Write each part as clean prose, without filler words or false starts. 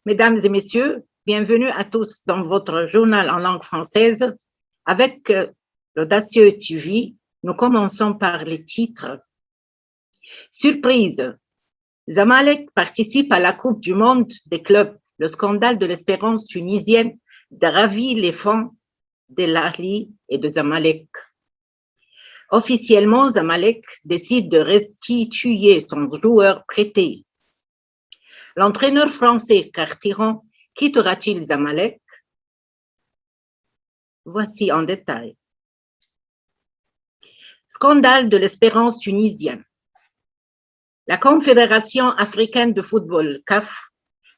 Mesdames et messieurs, bienvenue à tous dans votre journal en langue française. Avec l'Audacieux TV, nous commençons par les titres. Surprise, Zamalek participe à la Coupe du monde des clubs. Le scandale de l'espérance tunisienne ravit les fonds de l'Ahli et de Zamalek. Officiellement, Zamalek décide de restituer son joueur prêté. L'entraîneur français Cartiron quittera-t-il Zamalek? Voici en détail. Scandale de l'espérance tunisienne. La Confédération africaine de football, CAF,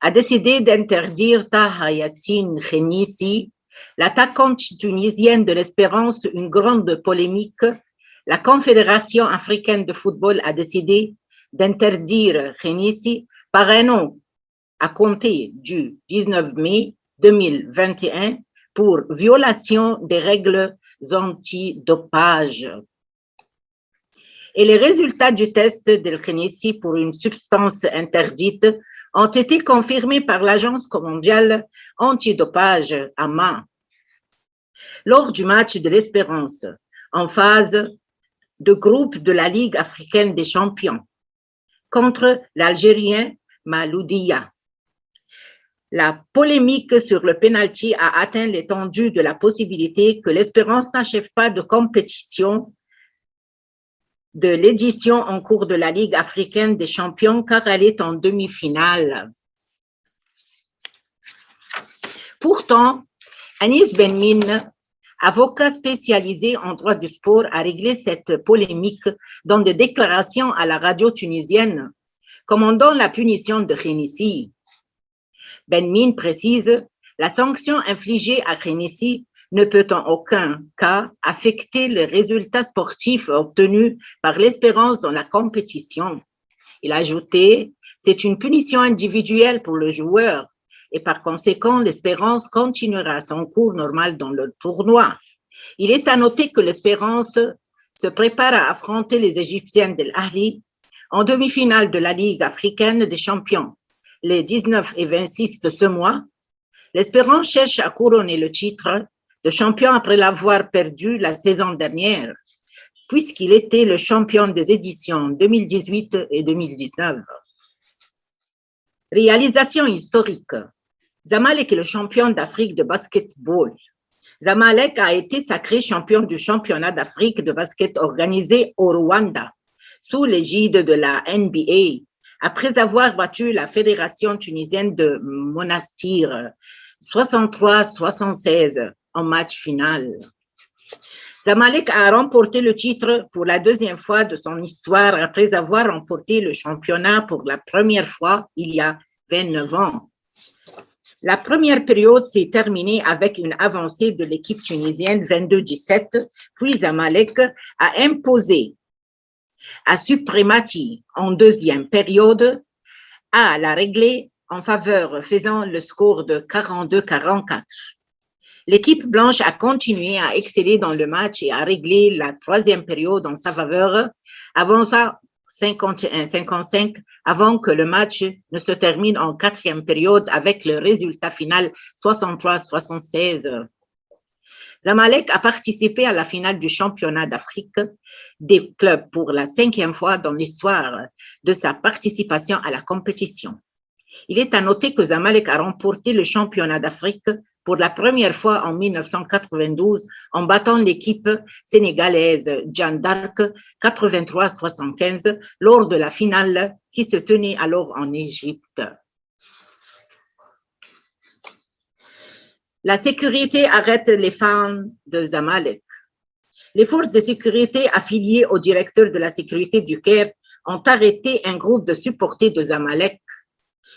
a décidé d'interdire Taha Yassine Khenissi, l'attaquante tunisienne de l'espérance, une grande polémique. La Confédération africaine de football a décidé d'interdire Khenissi par un an à compter du 19 mai 2021 pour violation des règles antidopage. Et les résultats du test de Khenissi pour une substance interdite ont été confirmés par l'Agence mondiale antidopage AMA. Lors du match de l'Espérance, en phase de groupe de la Ligue africaine des champions, contre l'Algérien Maloudia. La polémique sur le penalty a atteint l'étendue de la possibilité que l'Espérance n'achève pas de compétition de l'édition en cours de la Ligue africaine des champions car elle est en demi-finale. Pourtant, Anis Benmin, avocat spécialisé en droit du sport, a réglé cette polémique dans des déclarations à la radio tunisienne, commandant la punition de Khenissi. Benmin précise, la sanction infligée à Khenissi ne peut en aucun cas affecter les résultats sportifs obtenus par l'Espérance dans la compétition. Il a ajouté, c'est une punition individuelle pour le joueur et par conséquent, l'Espérance continuera son cours normal dans le tournoi. Il est à noter que l'Espérance se prépare à affronter les Égyptiennes de l'Ahli en demi-finale de la Ligue africaine des champions. Les 19 et 26 de ce mois, l'Espérance cherche à couronner le titre de champion après l'avoir perdu la saison dernière, puisqu'il était le champion des éditions 2018 et 2019. Réalisation historique. Zamalek est le champion d'Afrique de basketball. Zamalek a été sacré champion du championnat d'Afrique de basket organisé au Rwanda, sous l'égide de la NBA, après avoir battu la Fédération tunisienne de Monastir 63-76 en match final. Zamalek a remporté le titre pour la deuxième fois de son histoire après avoir remporté le championnat pour la première fois il y a 29 ans. La première période s'est terminée avec une avancée de l'équipe tunisienne 22-17, puis Zamalek a imposé à suprématie en deuxième période à la réglée en faveur, faisant le score de 42-44. L'équipe blanche a continué à exceller dans le match et a réglé la troisième période en sa faveur, avançant 51-55 avant que le match ne se termine en quatrième période avec le résultat final 63-76. Zamalek a participé à la finale du championnat d'Afrique des clubs pour la 5e fois dans l'histoire de sa participation à la compétition. Il est à noter que Zamalek a remporté le championnat d'Afrique pour la première fois en 1992 en battant l'équipe sénégalaise Jeanne d'Arc 83-75 lors de la finale qui se tenait alors en Égypte. La sécurité arrête les fans de Zamalek. Les forces de sécurité affiliées au directeur de la sécurité du Caire ont arrêté un groupe de supporters de Zamalek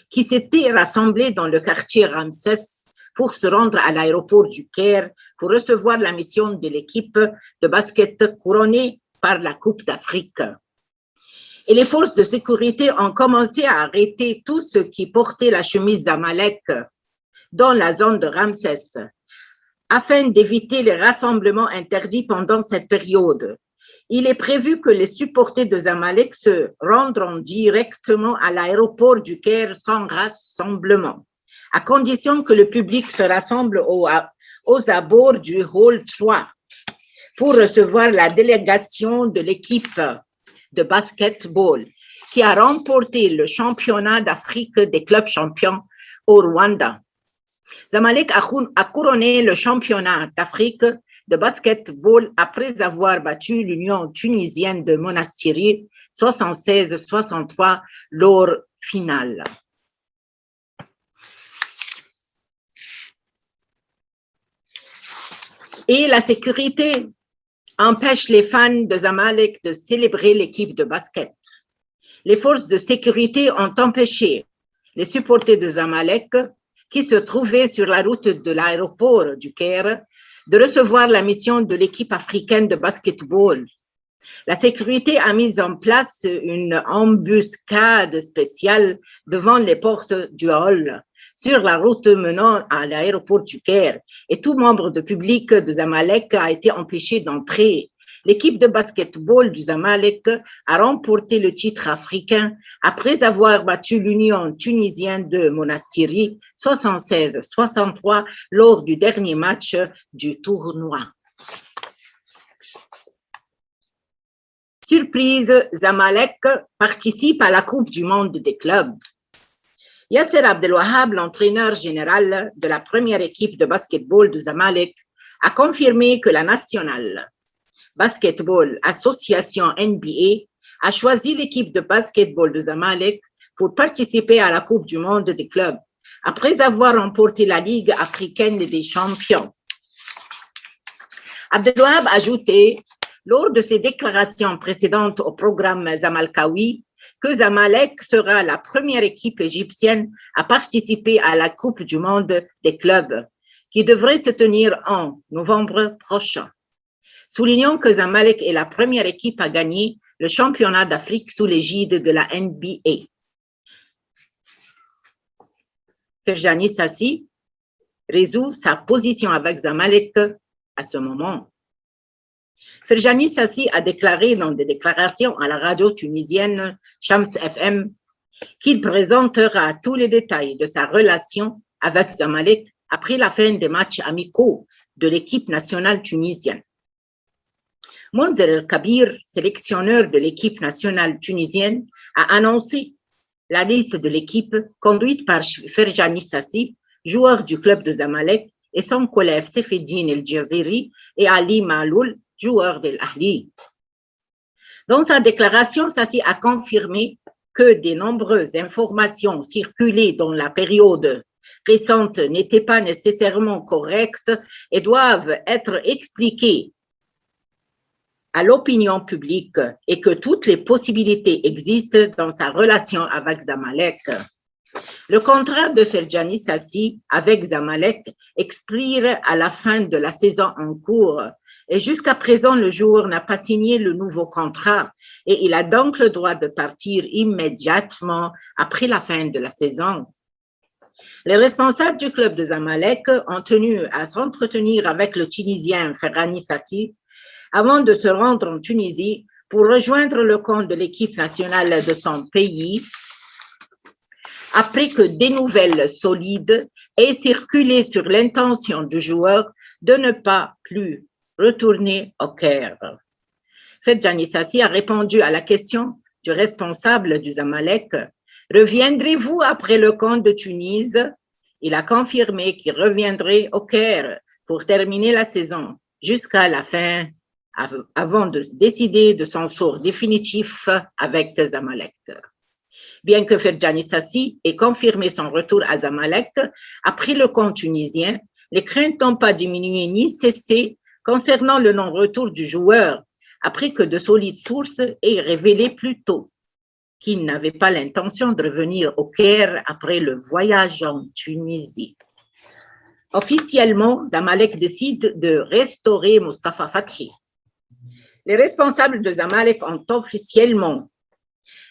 qui s'étaient rassemblés dans le quartier Ramsès pour se rendre à l'aéroport du Caire pour recevoir la mission de l'équipe de basket couronnée par la Coupe d'Afrique. Et les forces de sécurité ont commencé à arrêter tous ceux qui portaient la chemise Zamalek dans la zone de Ramsès, afin d'éviter les rassemblements interdits pendant cette période. Il est prévu que les supporters de Zamalek se rendront directement à l'aéroport du Caire sans rassemblement. à condition que le public se rassemble aux abords du hall 3 pour recevoir la délégation de l'équipe de basketball qui a remporté le championnat d'Afrique des clubs champions au Rwanda. Zamalek a couronné le championnat d'Afrique de basketball après avoir battu l'Union tunisienne de Monastiri 76-63 lors finale. Et la sécurité empêche les fans de Zamalek de célébrer l'équipe de basket. Les forces de sécurité ont empêché les supporters de Zamalek qui se trouvaient sur la route de l'aéroport du Caire de recevoir la mission de l'équipe africaine de basketball. La sécurité a mis en place une embuscade spéciale devant les portes du hall sur la route menant à l'aéroport du Caire et tout membre de public de Zamalek a été empêché d'entrer. L'équipe de basketball du Zamalek a remporté le titre africain après avoir battu l'Union tunisienne de Monastiri 76-63 lors du dernier match du tournoi. Surprise, Zamalek participe à la Coupe du monde des clubs. Yasser Abdelwahab, l'entraîneur général de la première équipe de basketball de Zamalek, a confirmé que la nationale Basketball Association NBA a choisi l'équipe de basketball de Zamalek pour participer à la Coupe du monde des clubs, après avoir remporté la Ligue africaine des champions. Abdelwahab a ajouté, lors de ses déclarations précédentes au programme Zamalkawi, que Zamalek sera la première équipe égyptienne à participer à la Coupe du monde des clubs, qui devrait se tenir en novembre prochain. Soulignons que Zamalek est la première équipe à gagner le championnat d'Afrique sous l'égide de la NBA. Ferjani Sassi résout sa position avec Zamalek à ce moment. Ferjani Sassi a déclaré dans des déclarations à la radio tunisienne Shams FM qu'il présentera tous les détails de sa relation avec Zamalek après la fin des matchs amicaux de l'équipe nationale tunisienne. Monzer El-Kabir, sélectionneur de l'équipe nationale tunisienne, a annoncé la liste de l'équipe conduite par Ferjani Sassi, joueur du club de Zamalek, et son collègue Sefeddine El-Jaziri et Ali Maloul, joueur de l'Ahli. Dans sa déclaration, Sassi a confirmé que de nombreuses informations circulées dans la période récente n'étaient pas nécessairement correctes et doivent être expliquées à l'opinion publique et que toutes les possibilités existent dans sa relation avec Zamalek. Le contrat de Ferjani Sassi avec Zamalek expire à la fin de la saison en cours et jusqu'à présent le joueur n'a pas signé le nouveau contrat et il a donc le droit de partir immédiatement après la fin de la saison. Les responsables du club de Zamalek ont tenu à s'entretenir avec le Tunisien Ferjani Sassi avant de se rendre en Tunisie pour rejoindre le camp de l'équipe nationale de son pays, après que des nouvelles solides aient circulé sur l'intention du joueur de ne pas plus retourner au Caire. Ferjani Sassi a répondu à la question du responsable du Zamalek, « Reviendrez-vous après le camp de Tunis ?» Il a confirmé qu'il reviendrait au Caire pour terminer la saison jusqu'à la fin avant de décider de son sort définitif avec Zamalek. Bien que Ferjani Sassi ait confirmé son retour à Zamalek, après le camp tunisien, les craintes n'ont pas diminué ni cessé concernant le non-retour du joueur, après que de solides sources aient révélé plus tôt qu'il n'avait pas l'intention de revenir au Caire après le voyage en Tunisie. Officiellement, Zamalek décide de restaurer Mustapha Fathi. Les responsables de Zamalek ont officiellement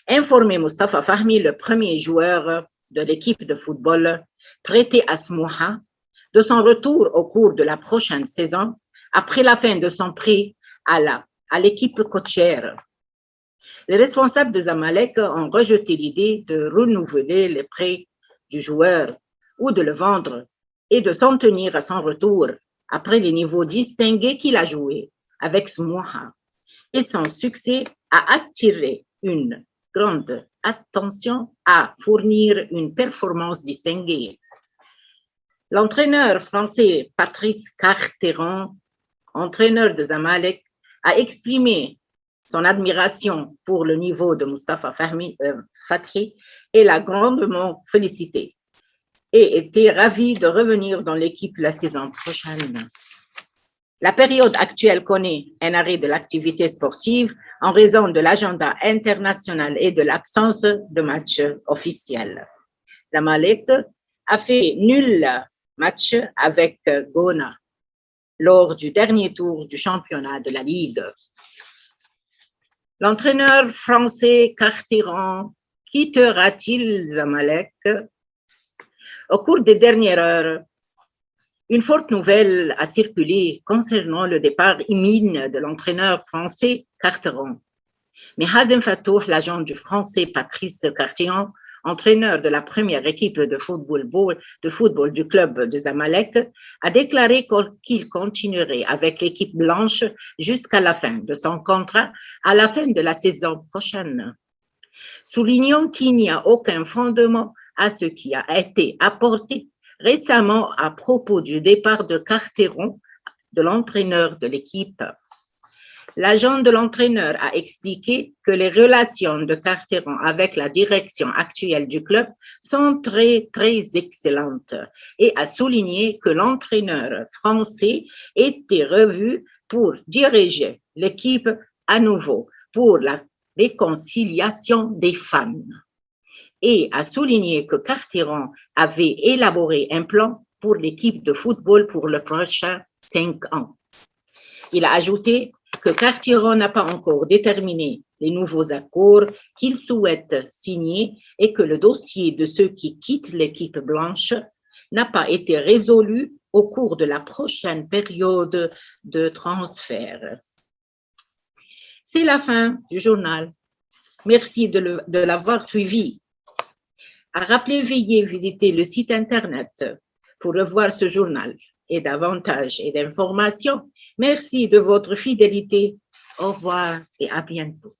informé Mustapha Fahmi, le premier joueur de l'équipe de football prêté à Smoha, de son retour au cours de la prochaine saison après la fin de son prêt à l'équipe côtière. Les responsables de Zamalek ont rejeté l'idée de renouveler les prêts du joueur ou de le vendre et de s'en tenir à son retour après les niveaux distingués qu'il a joués avec Smoha. Et son succès a attiré une grande attention à fournir une performance distinguée. L'entraîneur français Patrice Carteron, entraîneur de Zamalek, a exprimé son admiration pour le niveau de Mustapha Fathi et l'a grandement félicité et était ravi de revenir dans l'équipe la saison prochaine. La période actuelle connaît un arrêt de l'activité sportive en raison de l'agenda international et de l'absence de matchs officiels. Zamalek a fait nul match avec Gona lors du dernier tour du championnat de la Ligue. L'entraîneur français Carteron quittera-t-il Zamalek? Au cours des dernières heures, une forte nouvelle a circulé concernant le départ imminent de l'entraîneur français Carteron. Mais Hazem Fattouh, l'agent du français Patrice Carteron, entraîneur de la première équipe de football du club de Zamalek, a déclaré qu'il continuerait avec l'équipe blanche jusqu'à la fin de son contrat, à la fin de la saison prochaine. Soulignons qu'il n'y a aucun fondement à ce qui a été apporté récemment à propos du départ de Carteron, de l'entraîneur de l'équipe. L'agent de l'entraîneur a expliqué que les relations de Carteron avec la direction actuelle du club sont très, très excellentes et a souligné que l'entraîneur français était revu pour diriger l'équipe à nouveau pour la réconciliation des fans. Et a souligné que Carteron avait élaboré un plan pour l'équipe de football pour le prochain 5 ans. Il a ajouté que Carteron n'a pas encore déterminé les nouveaux accords qu'il souhaite signer et que le dossier de ceux qui quittent l'équipe blanche n'a pas été résolu au cours de la prochaine période de transfert. C'est la fin du journal. Merci de l'avoir suivi. À rappeler, veuillez visiter le site Internet pour revoir ce journal et davantage d'informations. Merci de votre fidélité. Au revoir et à bientôt.